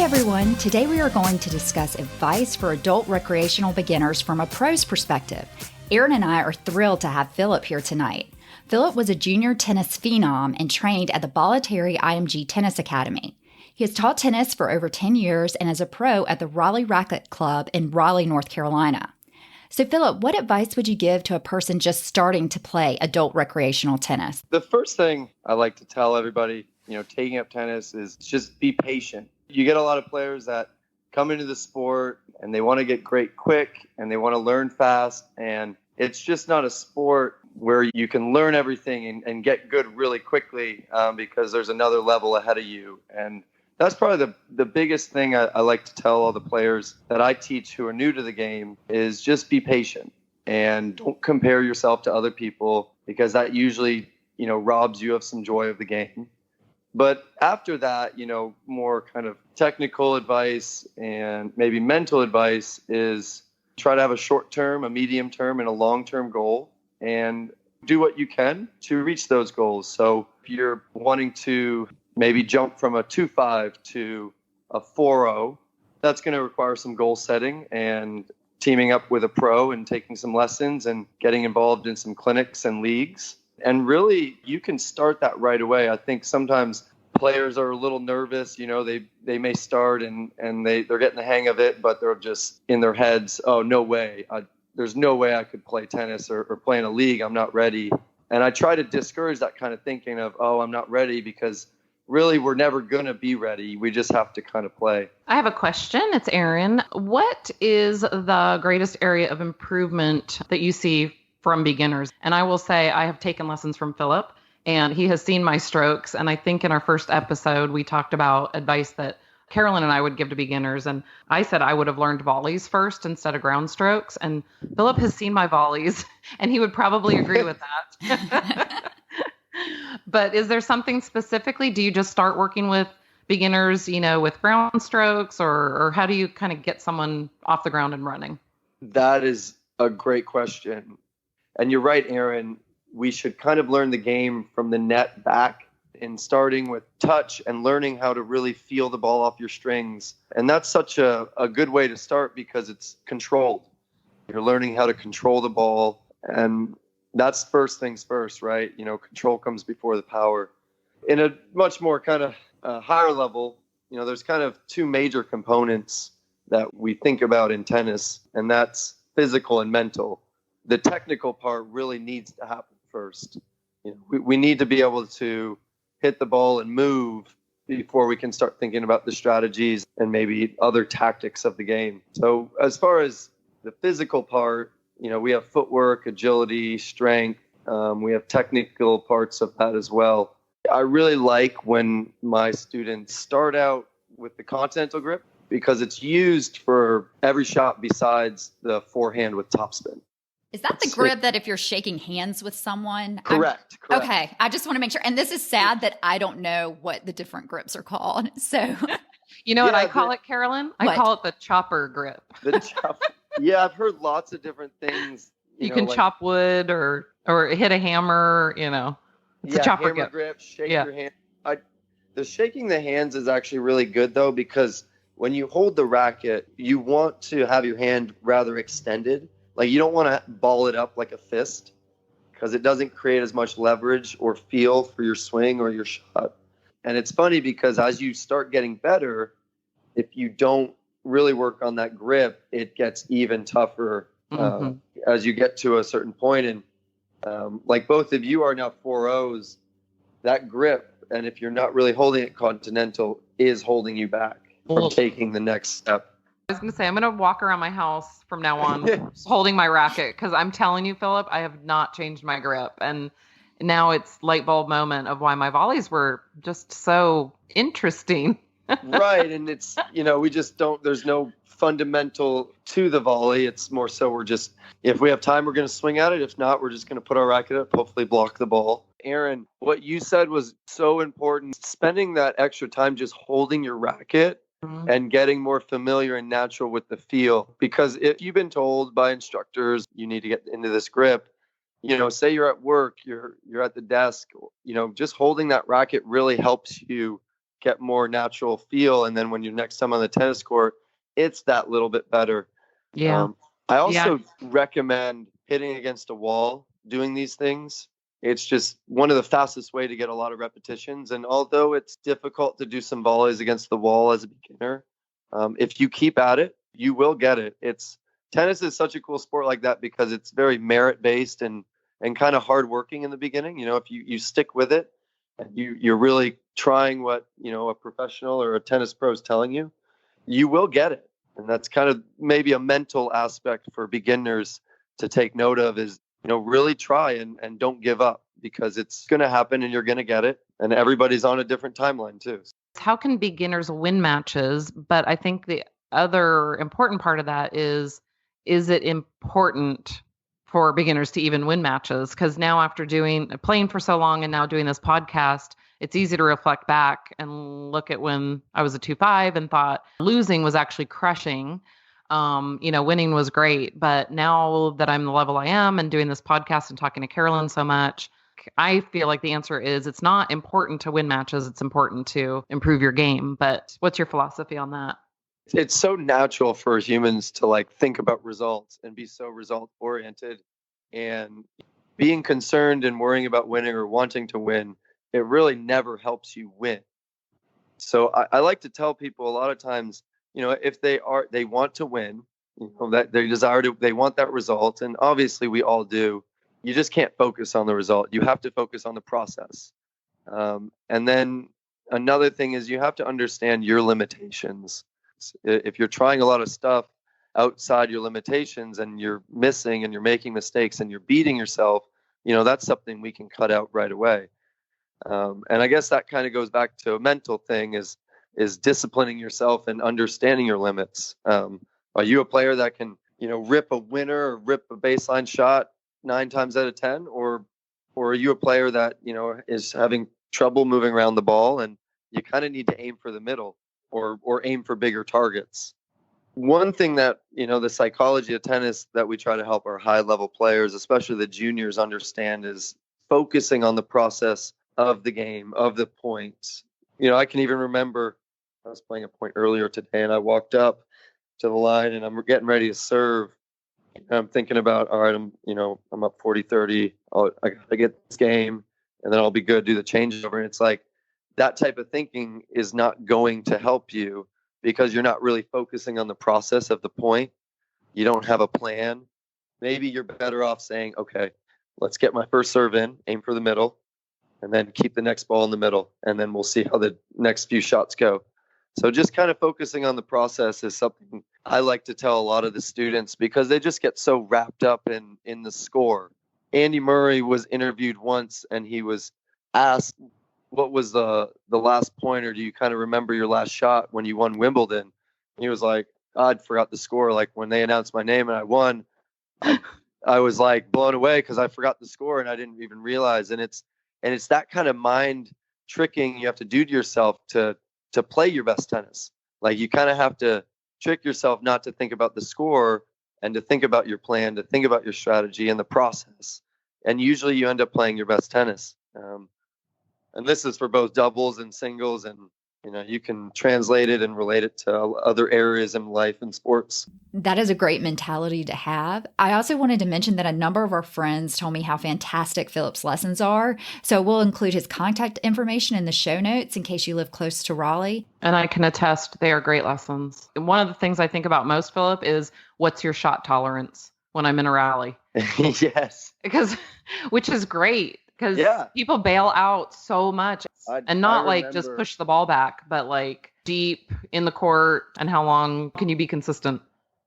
everyone. Today we are going to discuss advice for adult recreational beginners from a pro's perspective. Aaron and I are thrilled to have Philip here tonight. Philip was a junior tennis phenom and trained at the Bollettieri IMG Tennis Academy. He has taught tennis for over 10 years and is a pro at the Raleigh Racquet Club in Raleigh, North Carolina. So Philip, what advice would you give to a person just starting to play adult recreational tennis? The first thing I like to tell everybody, taking up tennis is just be patient. You get a lot of players that come into the sport and they want to get great quick and they want to learn fast. And it's just not a sport where you can learn everything and get good really quickly because there's another level ahead of you. And that's probably the biggest thing I like to tell all the players that I teach who are new to the game is just be patient and don't compare yourself to other people because that usually, robs you of some joy of the game. But after that, more kind of technical advice and maybe mental advice is try to have a short term, a medium term, and a long term goal and do what you can to reach those goals. So if you're wanting to maybe jump from a 2.5 to a 4.0, that's going to require some goal setting and teaming up with a pro and taking some lessons and getting involved in some clinics and leagues. And really, you can start that right away. I think sometimes players are a little nervous. They may start and they're getting the hang of it, but they're just in their heads, oh, no way. There's no way I could play tennis or play in a league. I'm not ready. And I try to discourage that kind of thinking of, oh, I'm not ready, because really we're never going to be ready. We just have to kind of play. I have a question. It's Aaron. What is the greatest area of improvement that you see from beginners? And I will say I have taken lessons from Philip and he has seen my strokes. And I think in our first episode, we talked about advice that Carolyn and I would give to beginners. And I said I would have learned volleys first instead of ground strokes. And Philip has seen my volleys and he would probably agree with that. But is there something specifically? Do you just start working with beginners, with ground strokes, or how do you kind of get someone off the ground and running? That is a great question. And you're right, Aaron. We should kind of learn the game from the net back in starting with touch and learning how to really feel the ball off your strings. And that's such a good way to start because it's controlled. You're learning how to control the ball, and that's first things first, right? Control comes before the power. In a much more kind of higher level, there's kind of two major components that we think about in tennis, and that's physical and mental. The technical part really needs to happen first. We need to be able to hit the ball and move before we can start thinking about the strategies and maybe other tactics of the game. So as far as the physical part, we have footwork, agility, strength. We have technical parts of that as well. I really like when my students start out with the continental grip because it's used for every shot besides the forehand with topspin. Is that the grip that if you're shaking hands with someone? Correct. Okay. I just want to make sure. And this is sad that I don't know what the different grips are called. So, what I call it, Carolyn? I call it the chopper grip. The chopper. Yeah, I've heard lots of different things. You can chop wood or hit a hammer, It's a chopper grip, shake your hand. The shaking the hands is actually really good, though, because when you hold the racket, you want to have your hand rather extended. Like, you don't want to ball it up like a fist because it doesn't create as much leverage or feel for your swing or your shot. And it's funny because as you start getting better, if you don't really work on that grip, it gets even tougher as you get to a certain point. And like both of you are now 4.0s, that grip, and if you're not really holding it continental, is holding you back from taking the next step. I was going to say, I'm going to walk around my house from now on holding my racket because I'm telling you, Philip, I have not changed my grip. And now it's light bulb moment of why my volleys were just so interesting. Right. And it's, we just don't, there's no fundamental to the volley. It's more so we're just, if we have time, we're going to swing at it. If not, we're just going to put our racket up, hopefully block the ball. Aaron, what you said was so important. Spending that extra time just holding your racket and getting more familiar and natural with the feel. Because if you've been told by instructors, you need to get into this grip, say you're at work, you're at the desk, just holding that racket really helps you get more natural feel. And then when you're next time on the tennis court, it's that little bit better. Yeah. I also recommend hitting against a wall, doing these things. It's just one of the fastest way to get a lot of repetitions. And although it's difficult to do some volleys against the wall as a beginner, if you keep at it, you will get it. Tennis is such a cool sport like that because it's very merit based and kind of hard working in the beginning. If you stick with it and you're really trying what, a professional or a tennis pro is telling you, you will get it. And that's kind of maybe a mental aspect for beginners to take note of is, really try and don't give up because it's going to happen and you're going to get it. And everybody's on a different timeline too. How can beginners win matches? But I think the other important part of that is it important for beginners to even win matches? Because now after playing for so long and now doing this podcast, it's easy to reflect back and look at when I was a 2.5 and thought losing was actually crushing. Winning was great. But now that I'm the level I am and doing this podcast and talking to Carolyn so much, I feel like the answer is it's not important to win matches. It's important to improve your game. But what's your philosophy on that? It's so natural for humans to think about results and be so result oriented, and being concerned and worrying about winning or wanting to win, it really never helps you win. So I like to tell people a lot of times, if they want to win, that they want that result. And obviously we all do. You just can't focus on the result. You have to focus on the process. And then another thing is you have to understand your limitations. If you're trying a lot of stuff outside your limitations and you're missing and you're making mistakes and you're beating yourself, that's something we can cut out right away. And I guess that kind of goes back to a mental thing is disciplining yourself and understanding your limits. Are you a player that can, rip a winner or rip a baseline shot 9 times out of 10, or are you a player that, is having trouble moving around the ball and you kind of need to aim for the middle or aim for bigger targets? One thing that, the psychology of tennis that we try to help our high level players, especially the juniors, understand is focusing on the process of the game, of the points. I can even remember I was playing a point earlier today and I walked up to the line and I'm getting ready to serve. I'm thinking about, all right, I'm up 40-30. I got to get this game and then I'll be good, do the changeover. And it's like that type of thinking is not going to help you because you're not really focusing on the process of the point. You don't have a plan. Maybe you're better off saying, okay, let's get my first serve in, aim for the middle, and then keep the next ball in the middle. And then we'll see how the next few shots go. So just kind of focusing on the process is something I like to tell a lot of the students because they just get so wrapped up in the score. Andy Murray was interviewed once and he was asked, what was the last point, or do you kind of remember your last shot when you won Wimbledon? And he was like, I forgot the score. Like when they announced my name and I won, I was like blown away because I forgot the score and I didn't even realize. And it's that kind of mind tricking you have to do to yourself to play your best tennis. Like you kind of have to trick yourself not to think about the score and to think about your plan, to think about your strategy and the process. And usually you end up playing your best tennis. And this is for both doubles and singles. And, you can translate it and relate it to other areas in life and sports. That is a great mentality to have. I also wanted to mention that a number of our friends told me how fantastic Philip's lessons are. So we'll include his contact information in the show notes in case you live close to Raleigh. And I can attest they are great lessons. One of the things I think about most, Philip, is what's your shot tolerance when I'm in a rally? Yes. Which is great. Because people bail out so much and not just push the ball back, but deep in the court. And how long can you be consistent?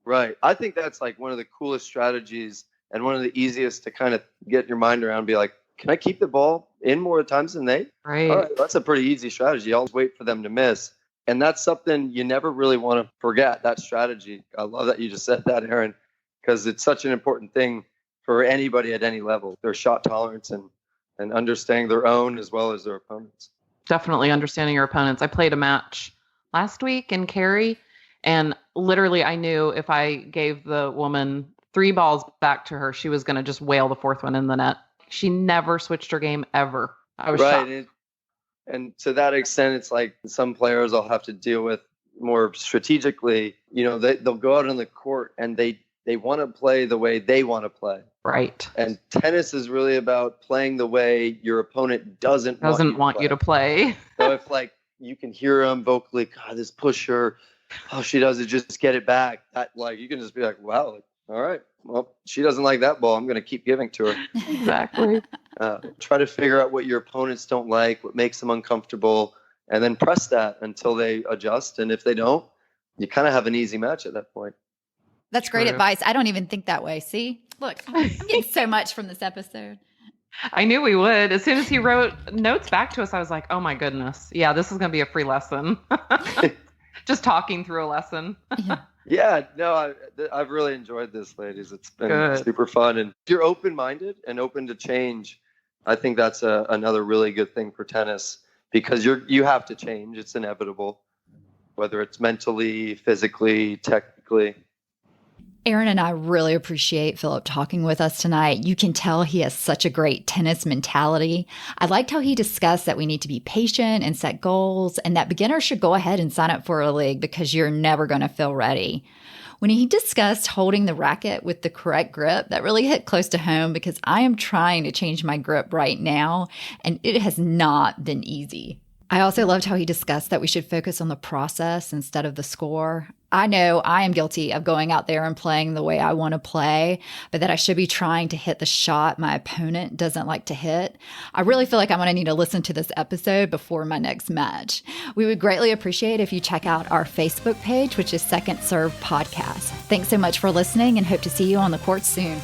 Right. I think that's one of the coolest strategies and one of the easiest to kind of get your mind around. Be like, can I keep the ball in more times than they? Right. All right. That's a pretty easy strategy. Always wait for them to miss. And that's something you never really want to forget, that strategy. I love that you just said that, Aaron, because it's such an important thing for anybody at any level, their shot tolerance and understanding their own as well as their opponents. Definitely understanding your opponents. I played a match last week in Cary, and literally I knew if I gave the woman 3 balls back to her, she was going to just whale the 4th one in the net. She never switched her game ever. I was shocked. And to that extent, it's like some players I'll have to deal with more strategically. They'll go out on the court and they want to play the way they want to play. Right. And tennis is really about playing the way your opponent doesn't want you to play. So if you can hear them vocally, God, this pusher, she doesn't just get it back. That you can just be like, wow, all right, well, she doesn't like that ball. I'm going to keep giving to her. Exactly. Try to figure out what your opponents don't like, what makes them uncomfortable, and then press that until they adjust. And if they don't, you kind of have an easy match at that point. That's great advice. I don't even think that way. See, look, I'm getting so much from this episode. I knew we would. As soon as he wrote notes back to us, I was like, oh my goodness. Yeah, this is going to be a free lesson. Just talking through a lesson. Yeah, no, I've really enjoyed this, ladies. It's been super fun. And if you're open-minded and open to change, I think that's another really good thing for tennis, because you have to change. It's inevitable, whether it's mentally, physically, technically. Aaron and I really appreciate Philip talking with us tonight. You can tell he has such a great tennis mentality. I liked how he discussed that we need to be patient and set goals, and that beginners should go ahead and sign up for a league because you're never going to feel ready. When he discussed holding the racket with the correct grip, that really hit close to home because I am trying to change my grip right now, and it has not been easy. I also loved how he discussed that we should focus on the process instead of the score. I know I am guilty of going out there and playing the way I want to play, but that I should be trying to hit the shot my opponent doesn't like to hit. I really feel like I'm going to need to listen to this episode before my next match. We would greatly appreciate if you check out our Facebook page, which is Second Serve Podcast. Thanks so much for listening and hope to see you on the court soon.